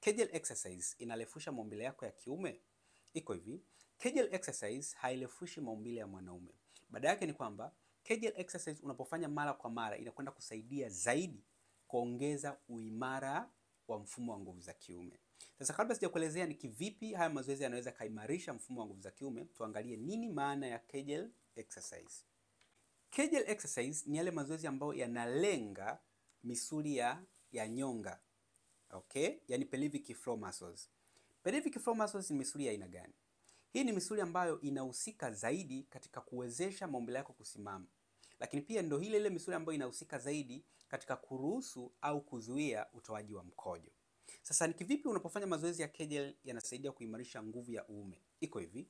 Kegel exercise inarefusha maumbile yako ya kiume? Iko hivi, Kegel exercise hairefushi maumbile ya mwanaume. Badala yake ni kwamba Kegel exercise unapofanya mara kwa mara inakwenda kusaidia zaidi kuongeza uimara wa mfumo wa nguvu za kiume. Sasa kabla sijakuelezea ni kivipi haya mazoezi yanaweza kaimarisha mfumo wa nguvu za kiume, tuangalie nini maana ya Kegel exercise. Kegel exercise ni yale mazoezi ambayo yanalenga misuli ya nyonga. Okay? Yani pelvic floor muscles. Pelvic floor muscles ni misuli ya aina gani? Hii ni misuli ambayo inahusika zaidi katika kuwezesha maumbile yako kusimama. Lakini pia ndio ile misuli ambayo inahusika zaidi katika kuruhusu au kuzuia utoaji wa mkojo. Sasa ni kivipi unapofanya mazoezi ya Kegel yanasaidia kuimarisha nguvu ya uume? Iko hivi.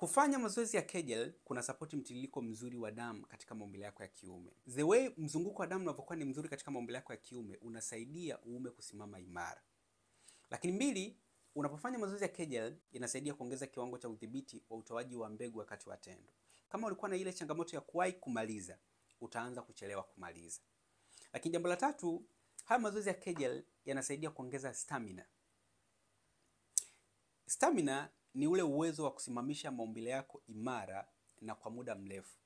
Kufanya mazoezi ya Kegel kuna support mtiririko mzuri wa damu katika maumbile yako ya kiume. The way mzunguko wa damu unavyokuwa ni mzuri katika maumbile yako ya kiume unasaidia uume kusimama imara. Lakini mbili, unapofanya mazoezi ya Kegel inasaidia kuongeza kiwango cha udhibiti wa utoaji wa mbegu wakati wa tendo. Kama ulikuwa na ile changamoto ya kuwahi kumaliza, utaanza kuchelewa kumaliza. Lakini jambo la tatu, haya mazoezi ya Kegel yanasaidia kuongeza stamina. Stamina ni ule uwezo wa kusimamisha maumbile yako imara na kwa muda mrefu.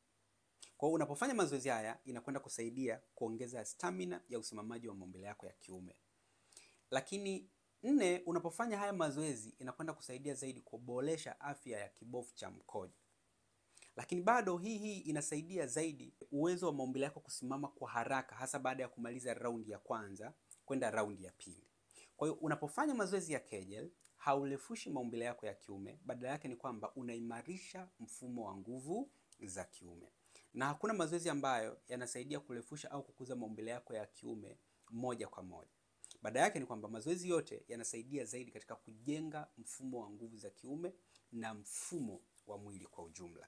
Kwa hiyo unapofanya mazoezi haya inakwenda kusaidia kuongeza stamina ya usimamaji wa maumbile yako ya kiume. Lakini nne, unapofanya haya mazoezi inakwenda kusaidia zaidi kuboresha afya ya kibofu cha mkojo. Lakini bado hii inasaidia zaidi uwezo wa maumbile yako kusimama kwa haraka, hasa baada ya kumaliza raundi ya kwanza kwenda raundi ya pili. Kwa hiyo unapofanya mazoezi ya Kegel haurefushi maumbile yako ya kiume, badala yake ni kwamba unaimarisha mfumo wa nguvu za kiume. Na hakuna mazoezi ambayo yanasaidia kurefusha au kukuza maumbile yako ya kiume moja kwa moja. Badala yake ni kwamba mazoezi yote yanasaidia zaidi katika kujenga mfumo wa nguvu za kiume na mfumo wa mwili kwa ujumla.